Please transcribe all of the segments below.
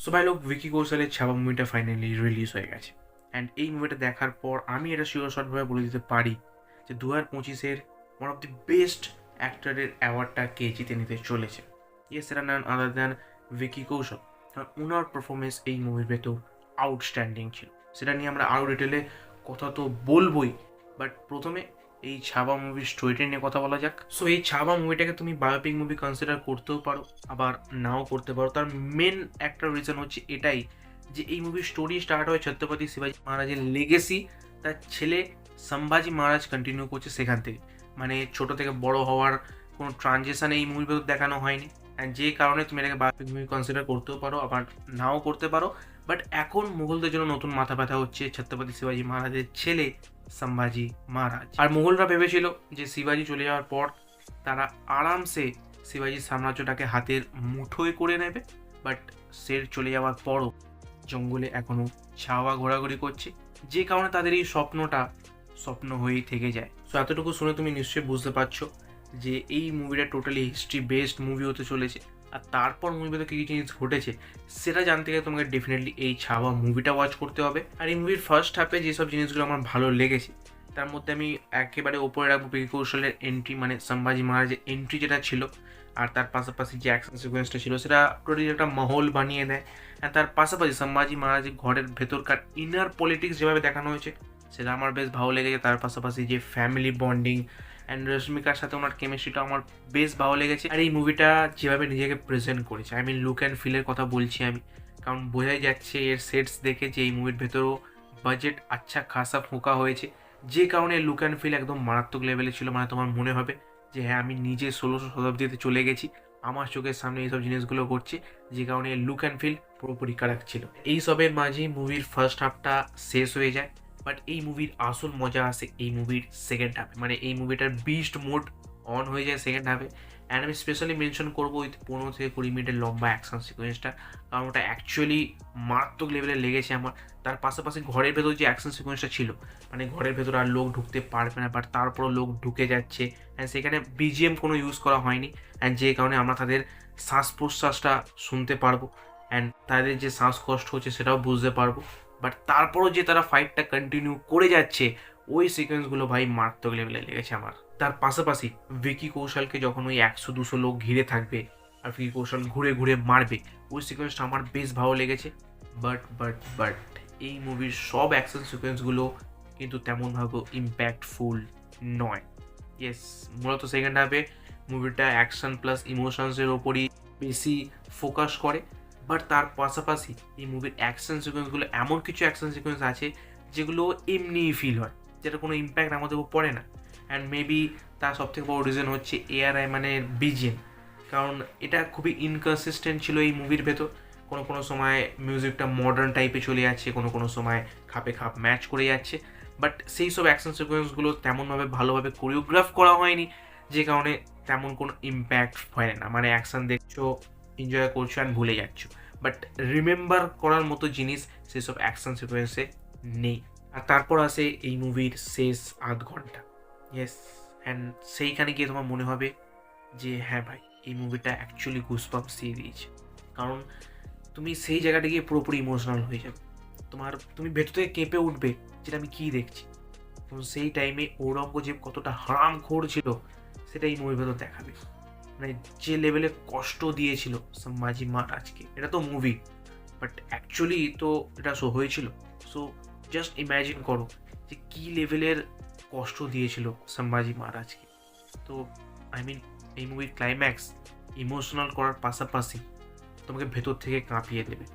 So ভাই লোক, ভিকি কৌশলের ছাবা মুভিটা ফাইনালি রিলিজ হয়ে গেছে। অ্যান্ড এই মুভিটা দেখার পর আমি এটা শিওর শর্টভাবে বলে দিতে পারি যে 2025-এর ওয়ান অফ দি বেস্ট অ্যাক্টরের অ্যাওয়ার্ডটা কে জিতে নিতে চলেছে। ইয়েস, এটা নান আদার দ্যান ভিকি কৌশল। কারণ ওনার পারফরমেন্স এই মুভির ভেতর আউটস্ট্যান্ডিং ছিল। সেটা নিয়ে আমরা আরও ডিটেলে কথা তো বলবোই, বাট প্রথমে এই ছাবা মুভির স্টোরিটা নিয়ে কথা বলা যাক। সো এই ছাবা মুভিটাকে তুমি বায়োপিক মুভি কনসিডার করতেও পারো, আবার নাও করতে পারো। তার মেন একটা রিজন হচ্ছে এটাই যে এই মুভির স্টোরি স্টার্ট হয় ছত্রপতি শিবাজি মহারাজের লেগেসি তার ছেলে সম্ভাজি মহারাজ কন্টিনিউ করছে সেখান থেকে। মানে ছোট থেকে বড় হওয়ার কোনো ট্রানজেকশন এই মুভির ভেতর দেখানো হয়নি। অ্যান্ড যে কারণে তুমি এটাকে বায়োপিক মুভি কনসিডার করতেও পারো, আবার নাও করতে পারো। বাট এখন মুঘলদের জন্য নতুন মাথা ব্যথা হচ্ছে ছত্রপতি শিবাজি মহারাজের ছেলে সম্ভাজি মহারাজ। আর মুঘলরা ভেবেছিল যে শিবাজি চলে যাওয়ার পর তারা আরামসে শিবাজির সাম্রাজ্যটাকে হাতের মুঠোয় করে নেবে। বাট সে চলে যাওয়ার পরও জঙ্গলে এখনও ছাওয়া ঘোরাঘুরি করছে, যে কারণে তাদের এই স্বপ্নটা স্বপ্ন হয়েই থেকে যায়। সো এতটুকু শুনে তুমি নিশ্চয়ই বুঝতে পারছো যে এই মুভিটা টোটালি হিস্ট্রি বেসড মুভি হতে চলেছে। আর তারপর মুভিতে কী কী জিনিস ঘটেছে সেটা জানতে গেলে তোমাকে ডেফিনেটলি এই ছাওয়া মুভিটা ওয়াচ করতে হবে। আর এই মুভির ফার্স্ট হাফে যেসব জিনিসগুলো আমার ভালো লেগেছে তার মধ্যে আমি একেবারে ওপরে রাখবো ভিকি কৌশলের এন্ট্রি, মানে সম্ভাজি মহারাজের এন্ট্রি যেটা ছিল। আর তার পাশাপাশি যে অ্যাকশন সিকোয়েন্সটা ছিল সেটা টোটালি একটা মহল বানিয়ে দেয়। আর তার পাশাপাশি সম্ভাজি মহারাজের ঘরের ভেতরকার ইনার পলিটিক্স যেভাবে দেখানো হয়েছে সেটা আমার বেশ ভালো লেগেছে। তার পাশাপাশি যে ফ্যামিলি বন্ডিং অ্যান্ড রশ্মিকার সাথে ওনার কেমিস্ট্রিটা আমার বেশ ভালো লেগেছে। আর এই মুভিটা যেভাবে নিজেকে প্রেজেন্ট করেছে, আই মিন লুক অ্যান্ড ফিলের কথা বলছি আমি, কারণ বোঝাই যাচ্ছে এর সেটস দেখে যে এই মুভির ভেতরেও বাজেট আচ্ছা খাসা ফোঁকা হয়েছে, যে কারণে লুক অ্যান্ড ফিল একদম মারাত্মক লেভেলে ছিল। মানে তোমার মনে হবে যে হ্যাঁ, আমি নিজে 16শো শতাব্দীতে চলে গেছি, আমার চোখের সামনে এইসব জিনিসগুলো ঘটছে, যে কারণে লুক অ্যান্ড ফিল পুরোপুরি কারেক্ট ছিল। এই সবের মাঝেই মুভির ফার্স্ট হাফটা শেষ হয়ে যায়। বাট এই মুভির আসল মজা আসে এই মুভির সেকেন্ড হাফে, মানে এই মুভিটার বিস্ট মোড অন হয়ে যায় সেকেন্ড হাফে। অ্যান্ড আমি স্পেশালি মেনশন করবো ওই 15 থেকে 20 মিনিটের লম্বা অ্যাকশন সিকোয়েন্সটা, কারণ ওটা অ্যাকচুয়ালি মারাত্মক লেভেলে লেগেছে আমার। তার পাশাপাশি ঘরের ভেতর যে অ্যাকশন সিকোয়েন্সটা ছিল, মানে ঘরের ভেতর আর লোক ঢুকতে পারবে না, বাট তারপরও লোক ঢুকে যাচ্ছে। অ্যান্ড সেখানে বিজিএম কোনো ইউজ করা হয়নি, অ্যান্ড যে কারণে আমরা তাদের শ্বাস প্রশ্বাসটা শুনতে পারবো, অ্যান্ড তাদের যে শ্বাসকষ্ট হচ্ছে সেটাও বুঝতে পারবো। বাট তারপরও যে তারা ফাইটটা কন্টিনিউ করে যাচ্ছে, ওই সিকোয়েন্সগুলো ভাই মারাত্মক লেভেলে লেগেছে আমার। তার পাশাপাশি ভিকি কৌশলকে যখন ওই 100-200 লোক ঘিরে থাকবে আর ভিকি কৌশল ঘুরে ঘুরে মারবে, ওই সিকোয়েন্সটা আমার বেশ ভালো লেগেছে। বাট এই মুভির সব অ্যাকশন সিকোয়েন্সগুলো কিন্তু তেমনভাবে ইম্প্যাক্টফুল নয়। ইয়েস, মূলত সেকেন্ড হাফে মুভিটা অ্যাকশন প্লাস ইমোশনসের ওপরই বেশি ফোকাস করে। বাট তার পাশাপাশি এই মুভির অ্যাকশন সিকোয়েন্সগুলো, এমন কিছু অ্যাকশন সিকোয়েন্স আছে যেগুলো এমনিই ফিল হয়, যেটা কোনো ইম্প্যাক্ট আমাদের উপর পড়ে না। অ্যান্ড মেবি তার সবথেকে বড় রিজন হচ্ছে এআরআই মানে বিজিএম, কারণ এটা খুবই ইনকনসিস্টেন্ট ছিল এই মুভির ভেতর। কোনো সময় মিউজিকটা মডার্ন টাইপে চলে যাচ্ছে, কোনো সময় খাপে খাপ ম্যাচ করে যাচ্ছে। বাট সেই সব অ্যাকশন সিকোয়েন্সগুলো তেমনভাবে ভালোভাবে কোরিওগ্রাফ করা হয়নি, যে কারণে তেমন কোনো ইম্প্যাক্ট হয় না। মানে অ্যাকশন দেখছো, এনজয় করছো অ্যান্ড ভুলে যাচ্ছ, বাট রিমেম্বার করার মতো জিনিস সেসব অ্যাকশন সিকোয়েন্সে নেই। আর তারপর আসে এই মুভির শেষ আধ ঘন্টা। ইয়েস, অ্যান্ড সেইখানে গিয়ে তোমার মনে হবে যে হ্যাঁ ভাই, এই মুভিটা অ্যাকচুয়ালি গুসবাম্পস দিয়ে দিয়েছে। কারণ তুমি সেই জায়গাটা গিয়ে পুরোপুরি ইমোশনাল হয়ে যাবে, তুমি ভেতর থেকে কেঁপে উঠবে যেটা আমি কী দেখছি। এবং সেই টাইমে ঔরঙ্গজেব কতটা হারামখোর ছিল সেটা এই মুভির ভেতর দেখাবে। মানে যে লেভেলে কষ্ট দিয়েছিল সম্ভাজি মহারাজকে, এটা তো মুভি, বাট অ্যাকচুয়ালি তো এটা শো হয়েছিল। সো জাস্ট ইম্যাজিন করো যে কী লেভেলের কষ্ট দিয়েছিল সম্ভাজি মহারাজকে। তো আই মিন এই মুভির ক্লাইম্যাক্স ইমোশনাল করার পাশাপাশি তোমাকে ভেতর থেকে কাঁপিয়ে দেবে।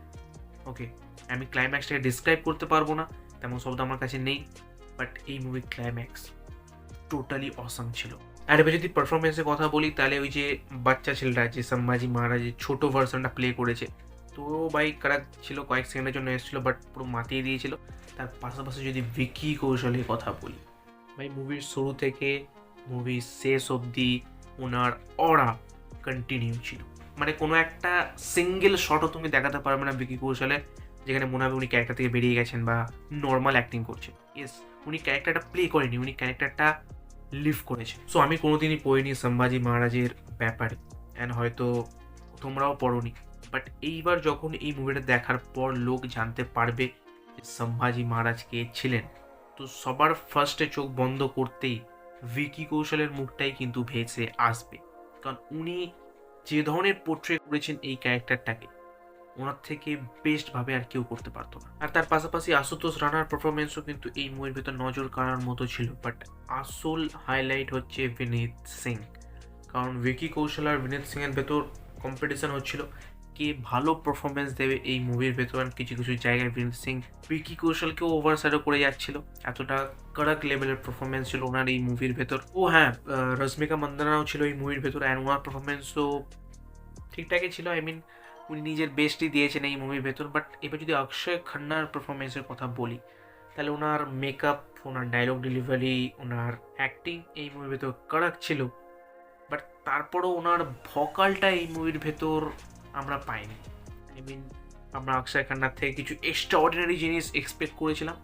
ওকে, আমি ক্লাইম্যাক্সটাকে ডিসক্রাইব করতে পারবো না, তেমন শব্দ আমার কাছে নেই, বাট এই মুভির ক্লাইম্যাক্স টোটালি অসাম ছিল। আর এবার যদি পারফরমেন্সের কথা বলি তাহলে ওই যে বাচ্চা ছেলেটা যে সম্ভাজি মহারাজের ছোটো ভার্সনটা প্লে করেছে, তো ভাই কারাক ছিল, কয়েক সেকেন্ডের জন্য এসেছিল বাট পুরো মাতিয়ে দিয়েছিল। তার পাশাপাশি যদি ভিকি কৌশলের কথা বলি, ভাই মুভির শুরু থেকে মুভির শেষ অবধি ওনার অরা কন্টিনিউ ছিল। মানে কোনো একটা সিঙ্গেল শটও তুমি দেখাতে পারবে না ভিকি কৌশলে যেখানে মনে হবে উনি ক্যারেক্টার থেকে বেরিয়ে গেছেন বা নর্মাল অ্যাক্টিং করছেন। ইয়েস, উনি ক্যারেক্টারটা প্লে করেনি, উনি ক্যারেক্টারটা লিভ করেছে। সো আমি কোনোদিনই পড়িনি সম্ভাজি মহারাজের ব্যাপারে, অ্যান্ড হয়তো তোমরাও পড়োনি, বাট এইবার যখন এই মুভিটা দেখার পর লোক জানতে পারবে যে সম্ভাজি মহারাজ কে ছিলেন, তো সবার ফার্স্টে চোখ বন্ধ করতেই ভিকি কৌশলের মুখটাই কিন্তু ভেসে আসবে। কারণ উনি যে ধরনের পোর্ট্রে করেছেন এই ক্যারেক্টারটাকে, ওনার থেকে বেস্ট ভাবে আর কেউ করতে পারতো না। আর তার পাশাপাশি আশুতোষ রানার পারফরমেন্সও কিন্তু এই মুভির ভেতর নজর কাড়ার মতো ছিল। বাট আসল হাইলাইট হচ্ছে বিনীত সিং, কারণ ভিকি কৌশল আর বিনীত সিং এর ভেতর কম্পিটিশন হচ্ছিল কে ভালো পারফরমেন্স দেবে এই মুভির ভেতর। আর কিছু কিছু জায়গায় বিনীত সিং ভিকি কৌশলকেও ওভারস্যাডো করে যাচ্ছিল, এতটা কড়াক লেভেলের পারফরমেন্স ছিল ওনার এই মুভির ভেতর। ও হ্যাঁ, রশ্মিকা মন্দানাও ছিল এই মুভির ভেতর, অ্যান্ড ওনার পারফরমেন্সও ঠিকঠাকই ছিল। আই মিন উনি নিজের বেস্টই দিয়েছেন এই মুভির ভেতর। বাট এবার যদি অক্ষয় খান্নার পারফরমেন্সের কথা বলি, তাহলে ওনার মেকআপ, ওনার ডায়লগ ডেলিভারি, ওনার অ্যাক্টিং এই মুভির ভেতর কড়াক ছিল। বাট তারপরও ওনার ভকালটা এই মুভির ভেতর আমরা পাইনি। আই মিন আমরা অক্ষয় খান্নার থেকে কিছু এক্সট্রা অর্ডিনারি জিনিস এক্সপেক্ট করেছিলাম,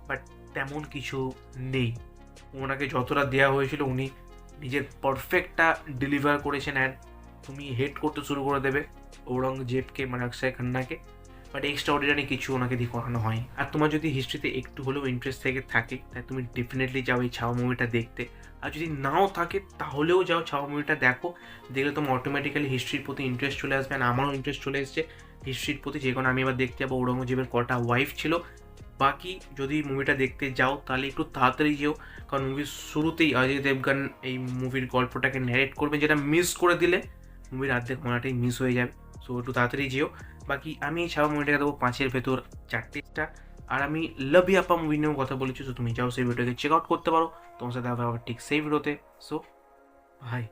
বাট তেমন কিছু নেই। ওনাকে যতটা দেওয়া হয়েছিল উনি নিজের পারফেক্টটা ডেলিভার করেছেন। অ্যান্ড তুমি হেট করতে শুরু করে দেবে ঔরঙ্গজেবকে, মানে অক্ষয় খান্নাকে, বাট এক্সট্রা অর্ডিনারি কিছু ওনাকে দিয়ে করানো হয়। আর তোমার যদি হিস্ট্রিতে একটু হলেও ইন্টারেস্ট থেকে থাকে, তাই তুমি ডেফিনেটলি যাও এই ছাওয়া মুভিটা দেখতে। আর যদি নাও থাকে তাহলেও যাও ছাওয়া মুভিটা দেখো, দেখলে তোমার অটোমেটিক্যালি হিস্ট্রির প্রতি ইন্টারেস্ট চলে আসবে। আর আমারও ইন্টারেস্ট চলে এসেছে হিস্ট্রির প্রতি, যে কারণে আমি এবার দেখতে যাবো ঔরঙ্গজেবের কটা ওয়াইফ ছিল। বাকি যদি মুভিটা দেখতে যাও তাহলে একটু তাড়াতাড়ি যেও, কারণ মুভির শুরুতেই অজয় দেবগান এই মুভির গল্পটাকে ন্যারেট করবে, যেটা মিস করে দিলে মুভির অর্ধেক ঘন্টাটাই মিস হয়ে যাবে। সো একটু তাড়াতাড়ি যেও। বাকি আমি এই ছাওয়া মুভিটাকে দেবো 5-এর ভেতর 4টে স্টার। আর আমি লাভ আপা মুভি নিয়েও কথা বলেছি, সো তুমি যাও সেই ভিডিওকে চেক আউট করতে পারো। তোমার সাথে আবার ঠিক সেই ভিডিওতে। সো ভাই।